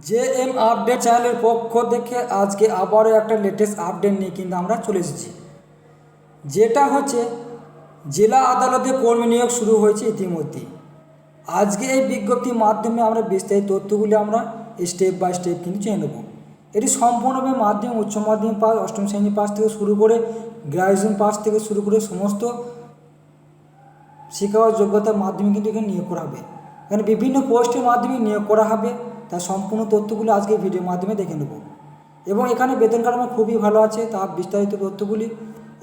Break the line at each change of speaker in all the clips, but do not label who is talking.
JM update চ্যানেলের পক্ষ থেকে আজকে আবারও একটা লেটেস্ট আপডেট নিয়ে কিন্তু আমরা চলে এসেছি, যেটা হচ্ছে জেলা আদালতে কর্মী নিয়োগ শুরু হয়েছে ইতিমধ্যেই। আজকে এই বিজ্ঞপ্তির মাধ্যমে আমরা বিস্তারিত তথ্যগুলি আমরা স্টেপ বাই স্টেপ কিন্তু জেনে নেব। এটি সম্পূর্ণভাবে মাধ্যমিক, উচ্চ মাধ্যমিক পাস, অষ্টম শ্রেণী পাস থেকে শুরু করে গ্র্যাজুয়েশন পাস থেকে শুরু করে সমস্ত শিক্ষাগত যোগ্যতার মাধ্যমে কিন্তু এখানে নিয়োগ করা হবে। এখানে বিভিন্ন পোস্টের মাধ্যমে নিয়োগ করা হবে, তার সম্পূর্ণ তথ্যগুলি আজকে ভিডিওর মাধ্যমে দেখে নেব। এবং এখানে বেতন কাঠামো খুবই ভালো আছে, তার বিস্তারিত তথ্যগুলি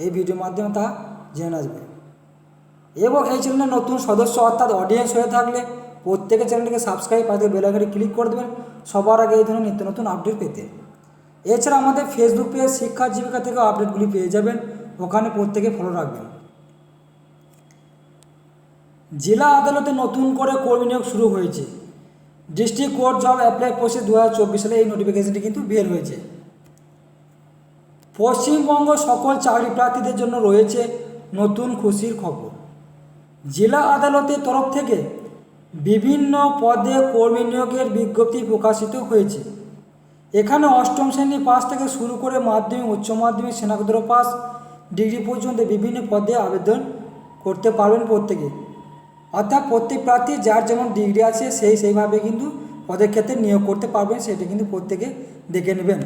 এই ভিডিওর মাধ্যমে তা জেনে আসবে। এবং এই চ্যানেলের নতুন সদস্য অর্থাৎ অডিয়েন্স হয়ে থাকলে প্রত্যেকের চ্যানেলটিকে সাবস্ক্রাইব আর বেল আইকনে ক্লিক করে দেবেন সবার আগে এই ধরনের নিত্য নতুন আপডেট পেতে। এছাড়া আমাদের ফেসবুক পেজ শিক্ষা জীবিকা থেকে আপডেটগুলি পেয়ে যাবেন, ওখানে প্রত্যেকে ফলো রাখবেন। জেলা আদালতে নতুন করে কর্মী নিয়োগ শুরু হয়েছে। District court job apply process 2024 সালে এই নোটিফিকেশনটি কিন্তু বের হয়েছে। পশ্চিমবঙ্গ সকল চাকরি প্রার্থীদের জন্য রয়েছে নতুন খুশির খবর। জেলা আদালতের তরফ থেকে বিভিন্ন পদে কর্মী নিয়োগের বিজ্ঞপ্তি প্রকাশিত হয়েছে। এখানে অষ্টম শ্রেণী পাস থেকে শুরু করে মাধ্যমিক, উচ্চ মাধ্যমিক, স্নাতকোত্তর পাস ডিগ্রি পর্যন্ত বিভিন্ন পদে আবেদন করতে পারবেন প্রত্যেকে। অর্থাৎ প্রত্যেক প্রার্থী যার যেমন ডিগ্রি আছে সেইভাবে কিন্তু পদের ক্ষেত্রে নিয়োগ করতে পারবেন, সেটা কিন্তু প্রত্যেকে দেখে নেবেন।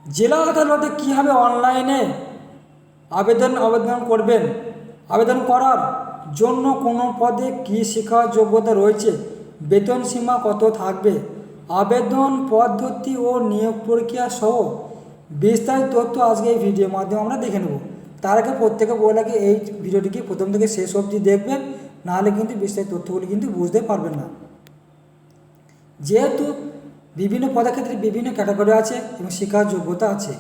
জেলা আদালতে কীভাবে অনলাইনে আবেদন করবেন, আবেদন করার জন্য কোনো পদে কী শিক্ষা যোগ্যতা রয়েছে, বেতন সীমা কত থাকবে, আবেদন পদ্ধতি ও নিয়োগ প্রক্রিয়া সহ বিস্তারিত তথ্য আজকে এই ভিডিওর মাধ্যমে আমরা দেখে নেব। তার আগে প্রত্যেকে বলে রাখি, এই ভিডিওটিকে প্রথম থেকে শেষ অবধি দেখবেন, নাহলে কিন্তু বিস্তারিত তথ্যগুলি কিন্তু বুঝতে পারবেন না। যেহেতু বিভিন্ন পদের ক্ষেত্রে বিভিন্ন ক্যাটাগরি আছে এবং শিক্ষার যোগ্যতা আছে,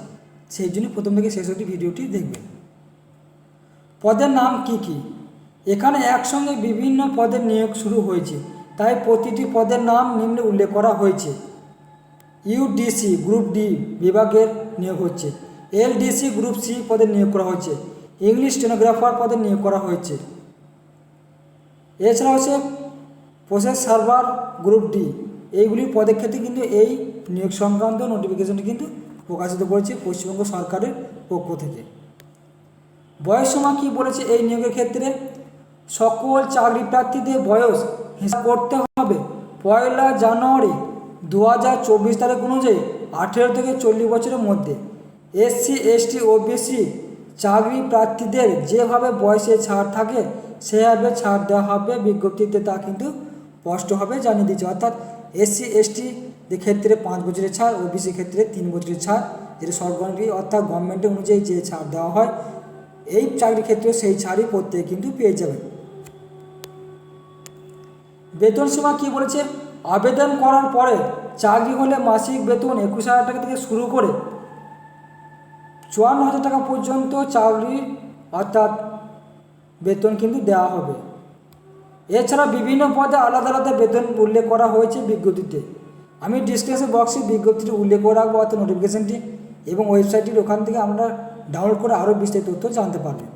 সেই জন্য প্রথম থেকে শেষ অবধি ভিডিওটি দেখবেন। পদের নাম কি কি? এখানে একসঙ্গে বিভিন্ন পদের নিয়োগ শুরু হয়েছে, তাই প্রতিটি পদের নাম নিম্নে উল্লেখ করা হয়েছে। ইউডিসি গ্রুপ ডি বিভাগের নিয়োগ হচ্ছে। এলডিসি গ্রুপ সি পদে নিয়োগ করা হয়েছে। ইংলিশ স্টেনোগ্রাফার পদে নিয়োগ করা হয়েছে। এছাড়া হচ্ছে প্রসেস সার্ভার গ্রুপ ডি, এইগুলি পদের ক্ষেত্রে কিন্তু এই নিয়োগ সংক্রান্ত নোটিফিকেশনটি কিন্তু প্রকাশিত করেছে পশ্চিমবঙ্গ সরকারের পক্ষ থেকে। বয়সসীমা কী বলেছে এই নিয়োগের ক্ষেত্রে? সকল চাকরি প্রার্থীদের বয়স হিসাব করতে হবে 1 জানুয়ারি 2024 তারিখ অনুযায়ী 18 থেকে 40 বছরের মধ্যে। এসসি, এসটি, ওবিসি চাকরি প্রার্থীদের যেভাবে বয়সে ছাড় থাকে সেভাবে ছাড় দেওয়া হবে বিজ্ঞপ্তিতে, তা কিন্তু স্পষ্টভাবে জানিয়ে দিচ্ছে। অর্থাৎ এসসি, এসটিদের ক্ষেত্রে 5 বছরের ছাড়, ওবিসির ক্ষেত্রে 3 বছরের ছাড়, যেটা সরকারি অর্থাৎ গভর্নমেন্টের অনুযায়ী যে ছাড় দেওয়া হয় এই চাকরির ক্ষেত্রে সেই ছাড়ই প্রত্যেকে কিন্তু পেয়ে যাবেন। বেতন সীমা কী বলেছে? আবেদন করার পরে চাকরি হলে মাসিক বেতন 21,000 টাকা থেকে শুরু করে 54,000 টাকা পর্যন্ত চাকরি অর্থাৎ বেতন কিন্তু দেওয়া হবে। এছাড়া বিভিন্ন পদে আলাদা আলাদা বেতন উল্লেখ করা হয়েছে বিজ্ঞপ্তিতে। আমি ডিসক্রিপশন বক্সে বিজ্ঞপ্তিটি উল্লেখ করে রাখবো, অর্থাৎ নোটিফিকেশনটি এবং ওয়েবসাইটটির ওখান থেকে আমরা ডাউনলোড করে আরও বিস্তারিত তথ্য জানতে পারবেন।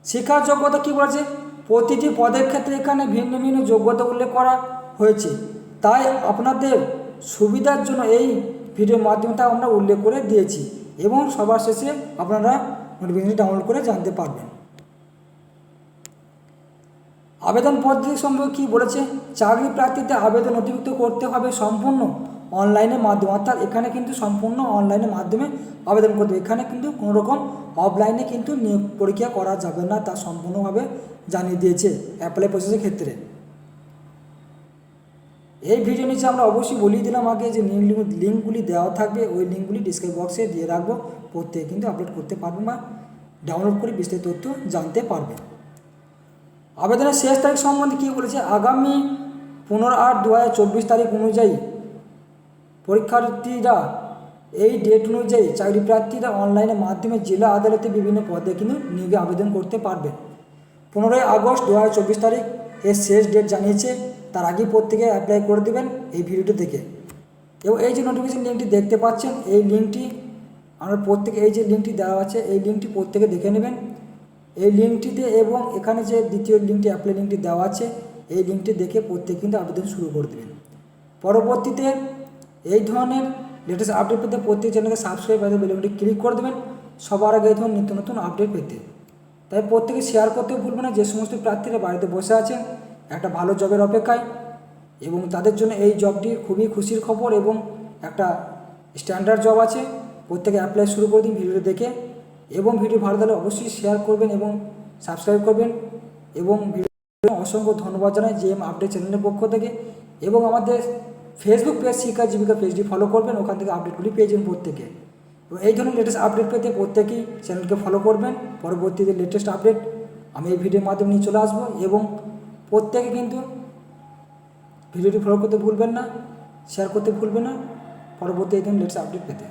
শিক্ষার যোগ্যতা কী বলেছে? প্রতিটি পদের ক্ষেত্রে এখানে ভিন্ন ভিন্ন যোগ্যতা উল্লেখ করা হয়েছে, তাই আপনাদের সুবিধার জন্য এই ভিডিওর মাধ্যমে তা আমরা উল্লেখ করে দিয়েছি এবং সবার শেষে আপনারা নোটিফিকেশনটি ডাউনলোড করে জানতে পারবেন। আবেদন পদ্ধতি সম্পর্কে কী বলেছে? চাকরি প্রার্থীদের আবেদন নথিভুক্ত করতে হবে সম্পূর্ণ অনলাইনের মাধ্যমে, অর্থাৎ এখানে কিন্তু সম্পূর্ণ অনলাইনের মাধ্যমে আবেদন করতে হবে। এখানে কিন্তু কোনো রকম অফলাইনে কিন্তু নিয়োগ পরীক্ষা করা যাবে না, তা সম্পূর্ণভাবে জানিয়ে দিয়েছে অ্যাপ্লাই প্রসেসের ক্ষেত্রে। এই ভিডিও নিচে আমরা অবশ্যই বলিয়ে দিলাম আগে যে লিঙ্কগুলি দেওয়া থাকবে, ওই লিঙ্কগুলি ডিসক্রিপশন বক্সে দিয়ে রাখবো, প্রত্যেকে কিন্তু আপলোড করতে পারবেন বা ডাউনলোড করে বিস্তারিত তথ্য জানতে পারবেন। আবেদনের শেষ তারিখ সম্বন্ধে কী বলেছে? আগামী 15/8/2024 তারিখ অনুযায়ী পরীক্ষার্থীরা এই ডেট অনুযায়ী চাকরি প্রার্থীরা অনলাইনের মাধ্যমে জেলা আদালতে বিভিন্ন পদে কিন্তু নিয়োগে আবেদন করতে পারবে। 15 আগস্ট 2024 তারিখ এর শেষ ডেট জানিয়েছে, তার আগে প্রত্যেকে অ্যাপ্লাই করে দেবেন এই ভিডিওটি দেখে। এবং এই যে নোটিফিকেশন লিঙ্কটি দেখতে পাচ্ছেন, এই লিঙ্কটি আমরা প্রত্যেকে, এই যে লিঙ্কটি দেওয়া আছে এই লিঙ্কটি প্রত্যেকে দেখে নেবেন এই লিঙ্কটিতে, এবং এখানে যে দ্বিতীয় লিঙ্কটি অ্যাপ্লাই লিঙ্কটি দেওয়া আছে এই লিঙ্কটি দেখে প্রত্যেকে কিন্তু আবেদন শুরু করে দেবেন। পরবর্তীতে এই ধরনের লেটেস্ট আপডেট পেতে প্রত্যেক চ্যানেলকে সাবস্ক্রাইব করে বেলটি ক্লিক করে দেবেন সবার আগে এই ধরনের নিত্য নতুন আপডেট পেতে। তাই প্রত্যেকে শেয়ার করতে ভুলবেন না, যে সমস্ত প্রার্থীরা বাড়িতে বসে আছেন একটা ভালো জবের অপেক্ষায়, এবং তাদের জন্য এই জবটি খুবই খুশির খবর এবং একটা স্ট্যান্ডার্ড জব আছে। প্রত্যেকে অ্যাপ্লাই শুরু করে দিন ভিডিওটি দেখে, এবং ভিডিও ভালো লাগলে অবশ্যই শেয়ার করবেন এবং সাবস্ক্রাইব করবেন। এবং ভিডিও অসংখ্য ধন্যবাদ জানাই জেএম আপডেট চ্যানেলের পক্ষ থেকে, এবং আমাদের ফেসবুক পেজ শিক্ষা জীবিকা পেজটি ফলো করবেন, ওখান থেকে আপডেটগুলি পেয়ে যাবেন প্রত্যেকে। এবং এই ধরনের লেটেস্ট আপডেট পেতে প্রত্যেকেই চ্যানেলকে ফলো করবেন। পরবর্তীতে লেটেস্ট আপডেট আমি এই ভিডিওর মাধ্যমে নিয়ে চলে আসবো, এবং প্রত্যেকে কিন্তু ভিডিওটি ফলো করতে ভুলবেন না, শেয়ার করতে ভুলবেন না পরবর্তী এই ধরনের লেটেস্ট আপডেট পেতে।